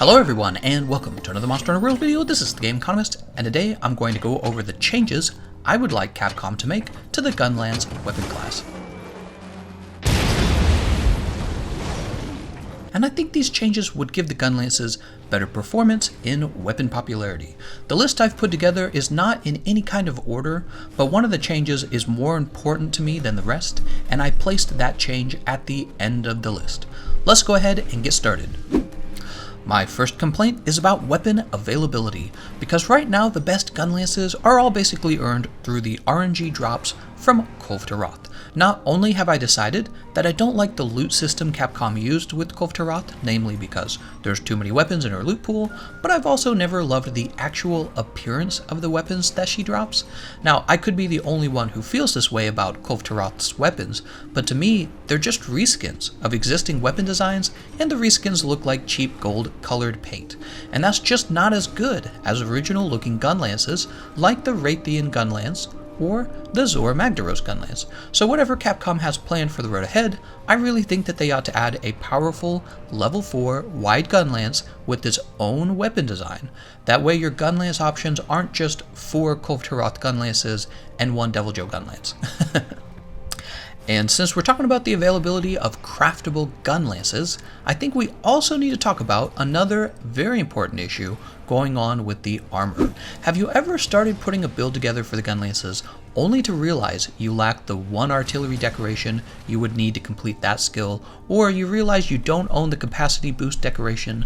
Hello everyone, and welcome to another Monster Hunter World video. This is Thegameconomist, and today I'm going to go over the changes I would like Capcom to make to the Gunlance Weapon Class. And I think these changes would give the Gunlances better performance in weapon popularity. The list I've put together is not in any kind of order, but one of the changes is more important to me than the rest, and I placed that change at the end of the list. Let's go ahead and get started. My first complaint is about weapon availability, because right now the best Gunlances are all basically earned through the RNG drops from Kulve-Taroth. Not only have I decided that I don't like the loot system Capcom used with Kulve-Taroth, namely because there's too many weapons in her loot pool, but I've also never loved the actual appearance of the weapons that she drops. Now, I could be the only one who feels this way about Kulve-Taroth's weapons, but to me, they're just reskins of existing weapon designs, and the reskins look like cheap gold colored paint. And that's just not as good as original looking Gunlances like the Raytheon Gunlance or the Zor Magdaros Gunlance. So whatever Capcom has planned for the road ahead, I really think that they ought to add a powerful level 4 wide Gunlance with its own weapon design. That way your Gunlance options aren't just 4 Kulve-Taroth Gunlances and 1 Deviljho Gunlance. And since we're talking about the availability of craftable Gunlances, I think we also need to talk about another very important issue going on with the armor. Have you ever started putting a build together for the Gunlances only to realize you lack the one artillery decoration you would need to complete that skill, or you realize you don't own the capacity boost decoration?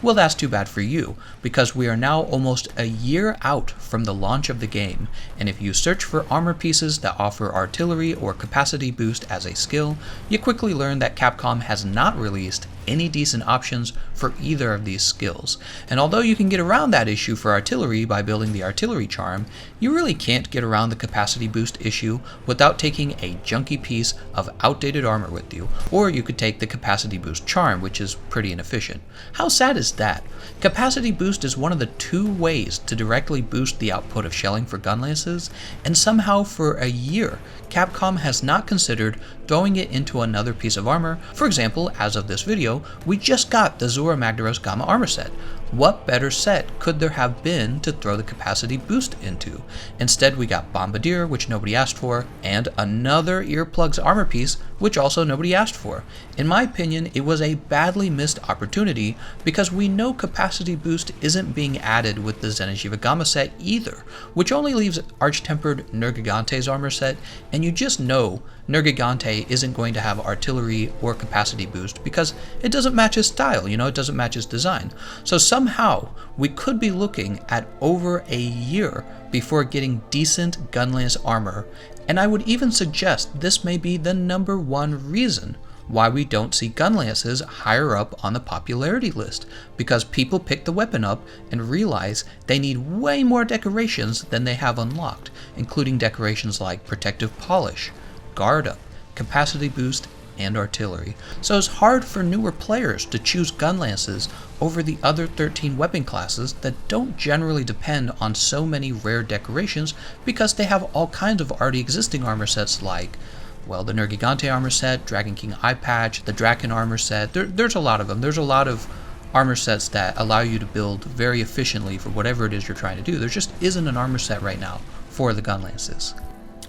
Well, that's too bad for you, because we are now almost a year out from the launch of the game, and if you search for armor pieces that offer artillery or capacity boost as a skill, you quickly learn that Capcom has not released any decent options for either of these skills. And although you can get around that issue for artillery by building the artillery charm, you really can't get around the capacity boost issue without taking a junky piece of outdated armor with you, or you could take the capacity boost charm, which is pretty inefficient. How sad is that? Capacity boost is one of the 2 ways to directly boost the output of shelling for Gunlances, and somehow for a year, Capcom has not considered throwing it into another piece of armor. For example, as of this video, we just got the Zor Magdaros Gamma armor set. What better set could there have been to throw the capacity boost into? Instead, we got Bombardier, which nobody asked for, and another Earplugs armor piece, which also nobody asked for. In my opinion, it was a badly missed opportunity, because we know capacity boost isn't being added with the Zenith Gamma set either, which only leaves Arch-Tempered Nergigante's armor set, and you just know Nergigante isn't going to have artillery or capacity boost because it doesn't match his style, it doesn't match his design. So somehow we could be looking at over a year before getting decent Gunlance armor, and I would even suggest this may be the #1 reason why we don't see Gunlances higher up on the popularity list, because people pick the weapon up and realize they need way more decorations than they have unlocked, including decorations like protective polish, guard up, capacity boost, and artillery. So it's hard for newer players to choose Gunlances over the other 13 weapon classes that don't generally depend on so many rare decorations, because they have all kinds of already existing armor sets like, well, the Nergigante armor set, Dragon King Eye Patch, the Draken armor set. There's a lot of them. There's a lot of armor sets that allow you to build very efficiently for whatever it is you're trying to do. There just isn't an armor set right now for the Gunlances.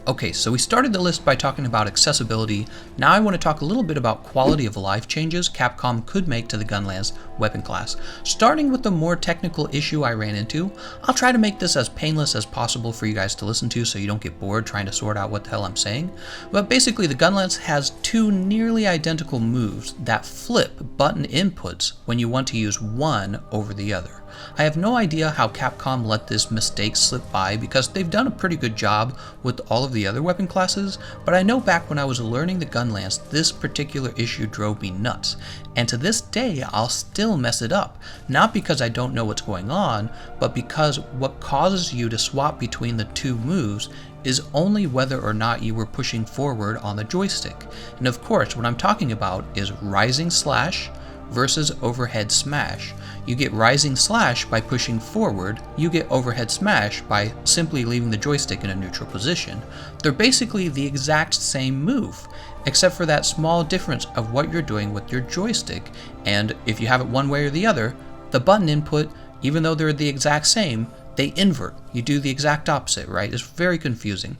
Okay, so we started the list by talking about accessibility. Now I want to talk a little bit about quality of life changes Capcom could make to the Gunlance weapon class. Starting with the more technical issue I ran into, I'll try to make this as painless as possible for you guys to listen to so you don't get bored trying to sort out what the hell I'm saying. But basically the Gunlance has 2 nearly identical moves that flip button inputs when you want to use one over the other. I have no idea how Capcom let this mistake slip by, because they've done a pretty good job with all of the other weapon classes, but I know back when I was learning the Gunlance, this particular issue drove me nuts, and to this day I'll still mess it up, not because I don't know what's going on, but because what causes you to swap between the 2 moves is only whether or not you were pushing forward on the joystick. And of course, what I'm talking about is Rising Slash versus Overhead Smash. You get Rising Slash by pushing forward, you get Overhead Smash by simply leaving the joystick in a neutral position. They're basically the exact same move, except for that small difference of what you're doing with your joystick, and if you have it one way or the other, the button input, even though they're the exact same, they invert. You do the exact opposite, right? It's very confusing.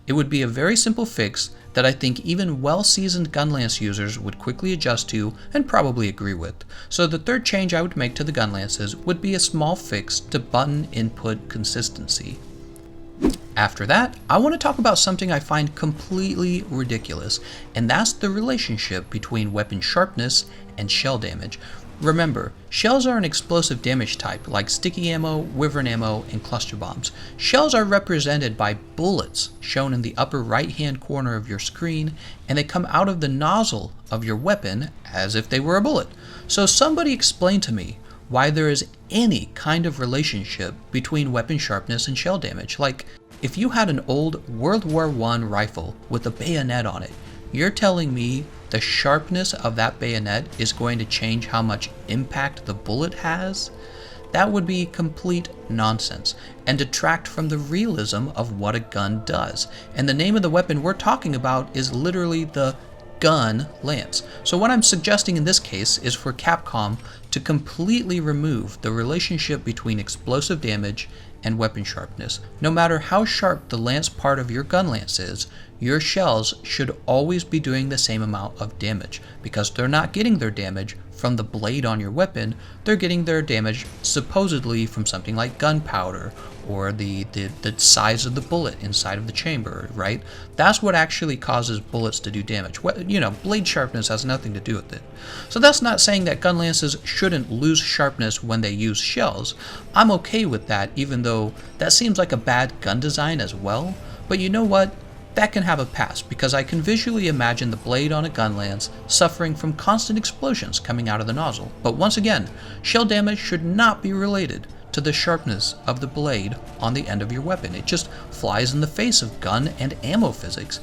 It would be a very simple fix that I think even well-seasoned Gunlance users would quickly adjust to and probably agree with. So the third change I would make to the Gunlances would be a small fix to button input consistency. After that, I want to talk about something I find completely ridiculous, and that's the relationship between weapon sharpness and shell damage. Remember, shells are an explosive damage type like sticky ammo, wyvern ammo, and cluster bombs. Shells are represented by bullets shown in the upper right hand corner of your screen, and they come out of the nozzle of your weapon as if they were a bullet. So somebody explain to me why there is any kind of relationship between weapon sharpness and shell damage. Like, if you had an old World War I rifle with a bayonet on it, you're telling me the sharpness of that bayonet is going to change how much impact the bullet has? That would be complete nonsense and detract from the realism of what a gun does. And the name of the weapon we're talking about is literally the Gunlance. So what I'm suggesting in this case is for Capcom to completely remove the relationship between explosive damage and weapon sharpness. No matter how sharp the lance part of your Gunlance is, your shells should always be doing the same amount of damage, because they're not getting their damage from the blade on your weapon, they're getting their damage supposedly from something like gunpowder or the size of the bullet inside of the chamber, right? That's what actually causes bullets to do damage. You know, blade sharpness has nothing to do with it. So that's not saying that Gunlances shouldn't lose sharpness when they use shells. I'm okay with that, even though that seems like a bad gun design as well. But you know what? That can have a pass, because I can visually imagine the blade on a Gunlance suffering from constant explosions coming out of the nozzle. But once again, shell damage should not be related to the sharpness of the blade on the end of your weapon. It just flies in the face of gun and ammo physics.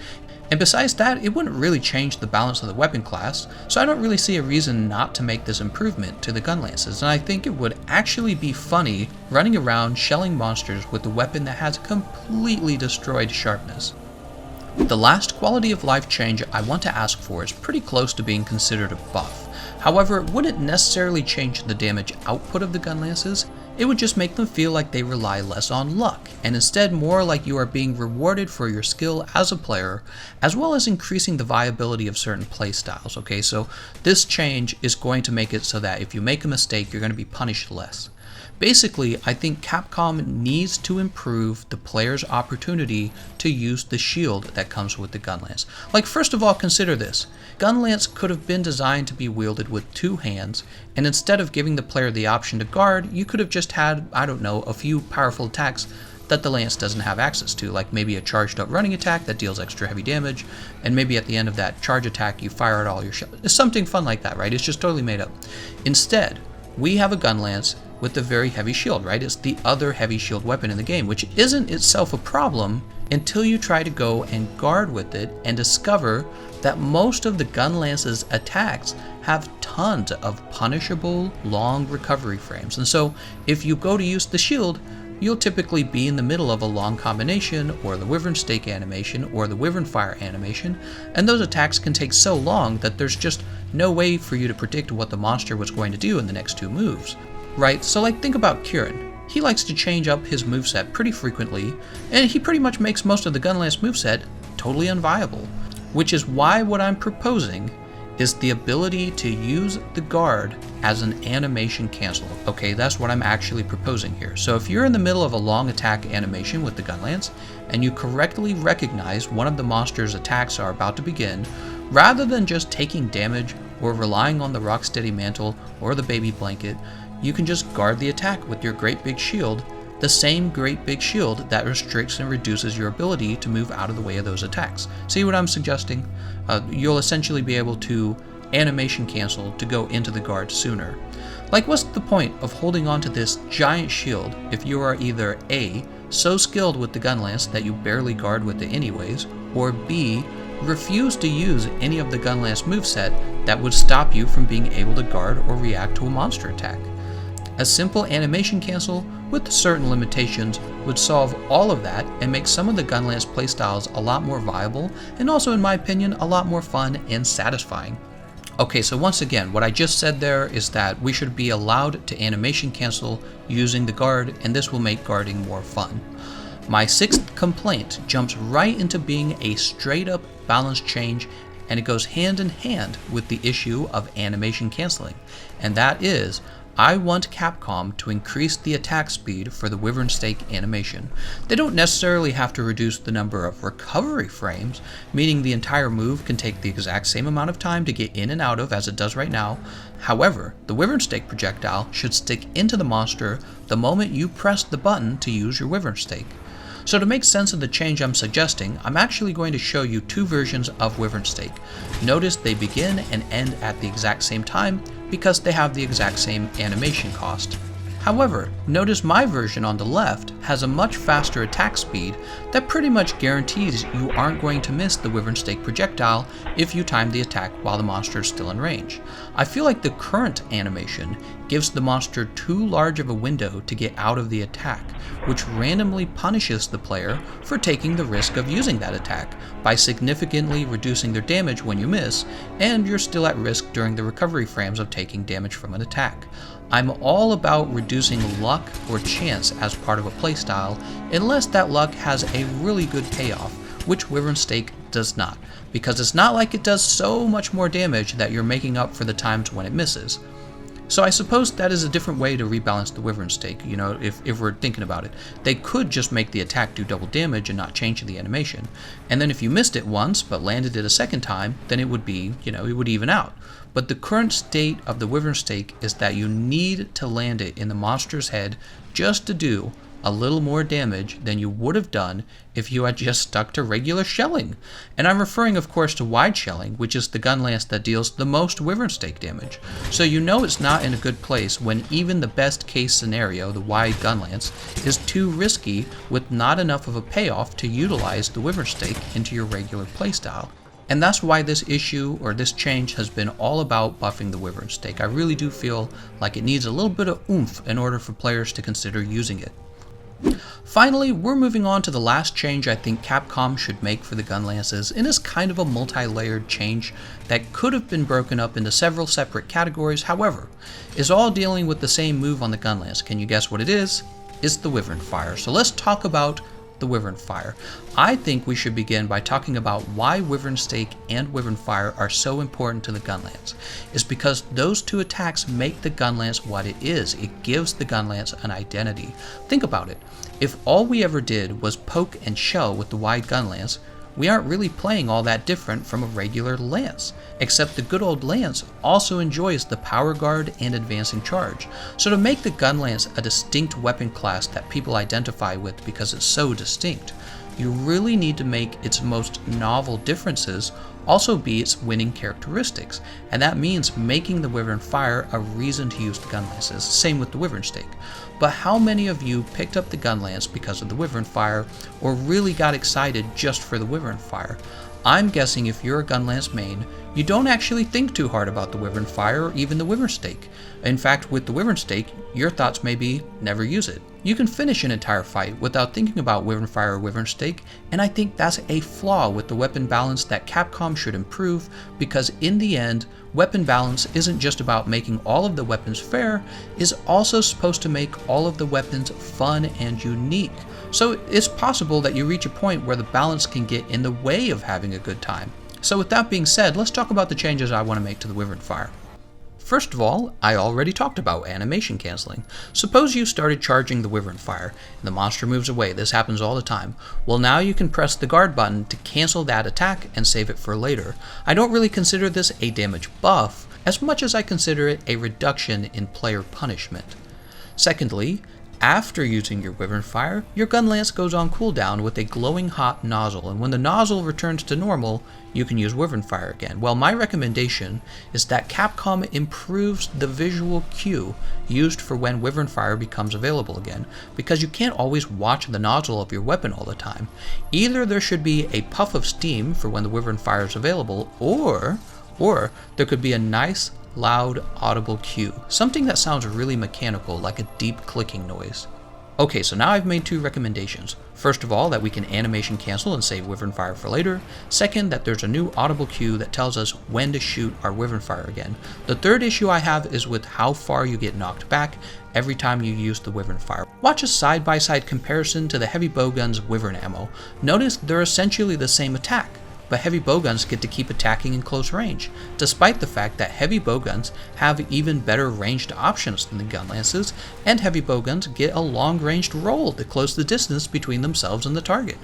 And besides that, it wouldn't really change the balance of the weapon class, so I don't really see a reason not to make this improvement to the Gunlances, and I think it would actually be funny running around shelling monsters with a weapon that has completely destroyed sharpness. The last quality of life change I want to ask for is pretty close to being considered a buff. However, it wouldn't necessarily change the damage output of the Gunlances. It would just make them feel like they rely less on luck, and instead more like you are being rewarded for your skill as a player, as well as increasing the viability of certain playstyles. Okay, so this change is going to make it so that if you make a mistake, you're going to be punished less. Basically, I think Capcom needs to improve the player's opportunity to use the shield that comes with the Gunlance. Like, first of all, consider this. Gunlance could have been designed to be wielded with two hands, and instead of giving the player the option to guard, you could have just had, I don't know, a few powerful attacks that the lance doesn't have access to, like maybe a charged up running attack that deals extra heavy damage, and maybe at the end of that charge attack you fire at all your shells. It's something fun like that, right? It's just totally made up. Instead, we have a Gunlance with a very heavy shield, right? It's the other heavy shield weapon in the game, which isn't itself a problem until you try to go and guard with it and discover that most of the Gunlance's attacks have tons of punishable long recovery frames. And so if you go to use the shield, you'll typically be in the middle of a long combination, or the Wyvernstake animation, or the Wyvernfire animation, and those attacks can take so long that there's just no way for you to predict what the monster was going to do in the next two moves. Right, so like think about Kieran. He likes to change up his moveset pretty frequently, and he pretty much makes most of the Gunlance moveset totally unviable. Which is why what I'm proposing is the ability to use the guard as an animation cancel. Okay, that's what I'm actually proposing here. So if you're in the middle of a long attack animation with the Gunlance, and you correctly recognize one of the monster's attacks are about to begin, rather than just taking damage or relying on the Rocksteady Mantle or the Baby Blanket, you can just guard the attack with your Great Big Shield, the same Great Big Shield that restricts and reduces your ability to move out of the way of those attacks. See what I'm suggesting? You'll essentially be able to animation cancel to go into the guard sooner. Like, what's the point of holding on to this giant shield if you are either A, so skilled with the Gunlance that you barely guard with it anyways, or B, refuse to use any of the Gunlance moveset that would stop you from being able to guard or react to a monster attack? A simple animation cancel with certain limitations would solve all of that and make some of the Gunlance playstyles a lot more viable, and also in my opinion a lot more fun and satisfying. Okay, so once again, what I just said there is that we should be allowed to animation cancel using the guard, and this will make guarding more fun. My sixth complaint jumps right into being a straight up balance change, and it goes hand in hand with the issue of animation canceling, and that is, I want Capcom to increase the attack speed for the Wyvernstake animation. They don't necessarily have to reduce the number of recovery frames, meaning the entire move can take the exact same amount of time to get in and out of as it does right now. However, the Wyvernstake projectile should stick into the monster the moment you press the button to use your Wyvernstake. So to make sense of the change I'm suggesting, I'm actually going to show you two versions of Wyvernstake. Notice they begin and end at the exact same time because they have the exact same animation cost. However, notice my version on the left has a much faster attack speed that pretty much guarantees you aren't going to miss the Wyvernstake projectile if you time the attack while the monster is still in range. I feel like the current animation gives the monster too large of a window to get out of the attack, which randomly punishes the player for taking the risk of using that attack by significantly reducing their damage when you miss, and you're still at risk during the recovery frames of taking damage from an attack. I'm all about reducing luck or chance as part of a playstyle, unless that luck has a really good payoff, which Wyvernstake does not, because it's not like it does so much more damage that you're making up for the times when it misses. So I suppose that is a different way to rebalance the Wyvernstake, you know, if we're thinking about it. They could just make the attack do double damage and not change the animation. And then if you missed it once but landed it a second time, then it would be, you know, it would even out. But the current state of the Wyvernstake is that you need to land it in the monster's head just to do a little more damage than you would have done if you had just stuck to regular shelling. And I'm referring of course to wide shelling, which is the gunlance that deals the most Wyvernstake damage. So you know it's not in a good place when even the best case scenario, the wide gunlance, is too risky with not enough of a payoff to utilize the Wyvernstake into your regular playstyle. And that's why this issue, or this change, has been all about buffing the Wyvernstake. I really do feel like it needs a little bit of oomph in order for players to consider using it. Finally, we're moving on to the last change I think Capcom should make for the Gunlances, and is kind of a multi-layered change that could have been broken up into several separate categories, however, is all dealing with the same move on the Gunlance. Can you guess what it is? It's the Wyvernfire. So let's talk about the Wyvernfire. I think we should begin by talking about why Wyvernstake and Wyvernfire are so important to the Gunlance. It's because those two attacks make the Gunlance what it is. It gives the Gunlance an identity. Think about it. If all we ever did was poke and shell with the wide Gunlance, we aren't really playing all that different from a regular lance, except the good old lance also enjoys the power guard and advancing charge. So to make the Gunlance a distinct weapon class that people identify with because it's so distinct, you really need to make its most novel differences also be its winning characteristics, and that means making the Wyvernfire a reason to use the Gunlances, same with the Wyvernstake. But how many of you picked up the Gunlance because of the Wyvernfire, or really got excited just for the Wyvernfire? I'm guessing if you're a Gunlance main, you don't actually think too hard about the Wyvernfire or even the Wyvernstake. In fact, with the Wyvernstake, your thoughts may be, never use it. You can finish an entire fight without thinking about Wyvernfire or Wyvernstake, and I think that's a flaw with the weapon balance that Capcom should improve, because in the end, weapon balance isn't just about making all of the weapons fair, it's also supposed to make all of the weapons fun and unique. So it's possible that you reach a point where the balance can get in the way of having a good time. So with that being said, let's talk about the changes I want to make to the Wyvernfire. First of all, I already talked about animation canceling. Suppose you started charging the Wyvernfire, and the monster moves away. This happens all the time. Well, now you can press the guard button to cancel that attack and save it for later. I don't really consider this a damage buff, as much as I consider it a reduction in player punishment. Secondly, after using your Wyvernfire, your Gunlance goes on cooldown with a glowing hot nozzle, and when the nozzle returns to normal, you can use Wyvernfire again. Well, my recommendation is that Capcom improves the visual cue used for when Wyvernfire becomes available again, because you can't always watch the nozzle of your weapon all the time. Either there should be a puff of steam for when the Wyvernfire is available, or there could be a nice, loud, audible cue, something that sounds really mechanical, like a deep clicking noise. Okay, so now I've made 2 recommendations. First of all, that we can animation cancel and save Wyvernfire for later. Second, that there's a new audible cue that tells us when to shoot our Wyvernfire again. The third issue I have is with how far you get knocked back every time you use the Wyvernfire. Watch a side-by-side comparison to the heavy bowgun's Wyvern ammo. Notice they're essentially the same attack, but heavy bowguns get to keep attacking in close range, despite the fact that heavy bowguns have even better ranged options than the Gunlances, and heavy bowguns get a long-ranged roll to close the distance between themselves and the target.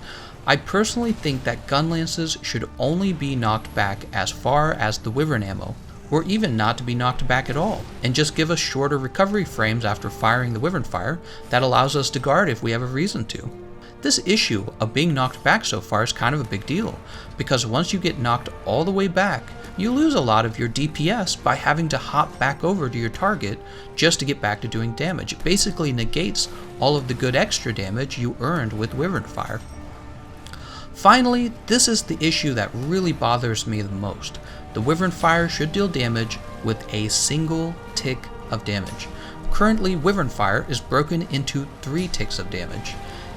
I personally think that Gunlances should only be knocked back as far as the Wyvern ammo, or even not to be knocked back at all, and just give us shorter recovery frames after firing the Wyvernfire that allows us to guard if we have a reason to. This issue of being knocked back so far is kind of a big deal, because once you get knocked all the way back, you lose a lot of your DPS by having to hop back over to your target just to get back to doing damage. It basically negates all of the good extra damage you earned with Wyvernfire. Finally, this is the issue that really bothers me the most. The Wyvernfire should deal damage with a single tick of damage. Currently, Wyvernfire is broken into 3 ticks of damage.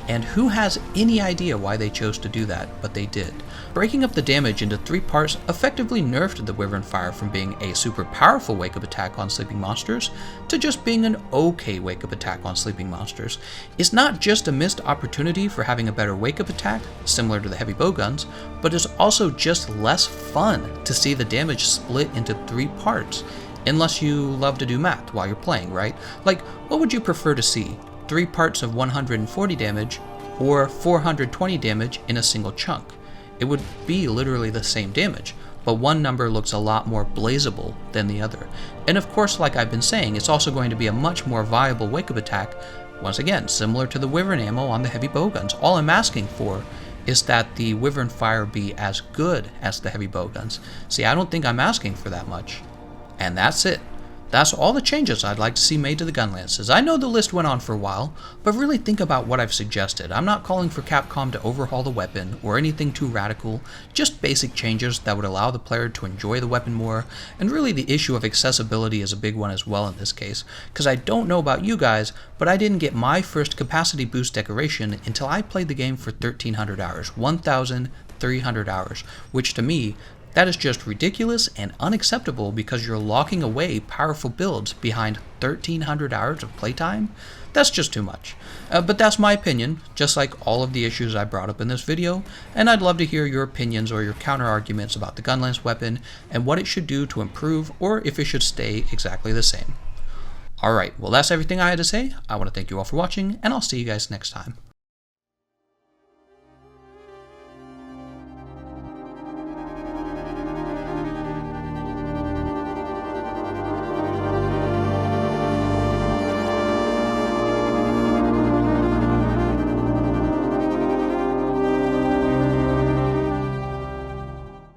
And who has any idea why they chose to do that, but they did. Breaking up the damage into 3 parts effectively nerfed the Wyvernfire from being a super powerful wake-up attack on sleeping monsters to just being an okay wake-up attack on sleeping monsters. It's not just a missed opportunity for having a better wake-up attack, similar to the heavy bowguns, but it's also just less fun to see the damage split into 3 parts, unless you love to do math while you're playing, right? Like, what would you prefer to see? 3 parts of 140 damage or 420 damage in a single chunk? It would be literally the same damage, but one number looks a lot more blazable than the other. And of course, like I've been saying, it's also going to be a much more viable wake-up attack, once again, similar to the Wyvern ammo on the heavy bowguns. All I'm asking for is that the Wyvernfire be as good as the heavy bowguns. See, I don't think I'm asking for that much. And that's it. That's all the changes I'd like to see made to the Gunlances. I know the list went on for a while, but really think about what I've suggested. I'm not calling for Capcom to overhaul the weapon or anything too radical, just basic changes that would allow the player to enjoy the weapon more, and really the issue of accessibility is a big one as well in this case, because I don't know about you guys, but I didn't get my first capacity boost decoration until I played the game for 1,300 hours, 1,300 hours, which to me, that is just ridiculous and unacceptable because you're locking away powerful builds behind 1,300 hours of playtime. That's just too much. But that's my opinion, just like all of the issues I brought up in this video, and I'd love to hear your opinions or your counter arguments about the Gunlance weapon and what it should do to improve or if it should stay exactly the same. Alright, well that's everything I had to say. I want to thank you all for watching, and I'll see you guys next time.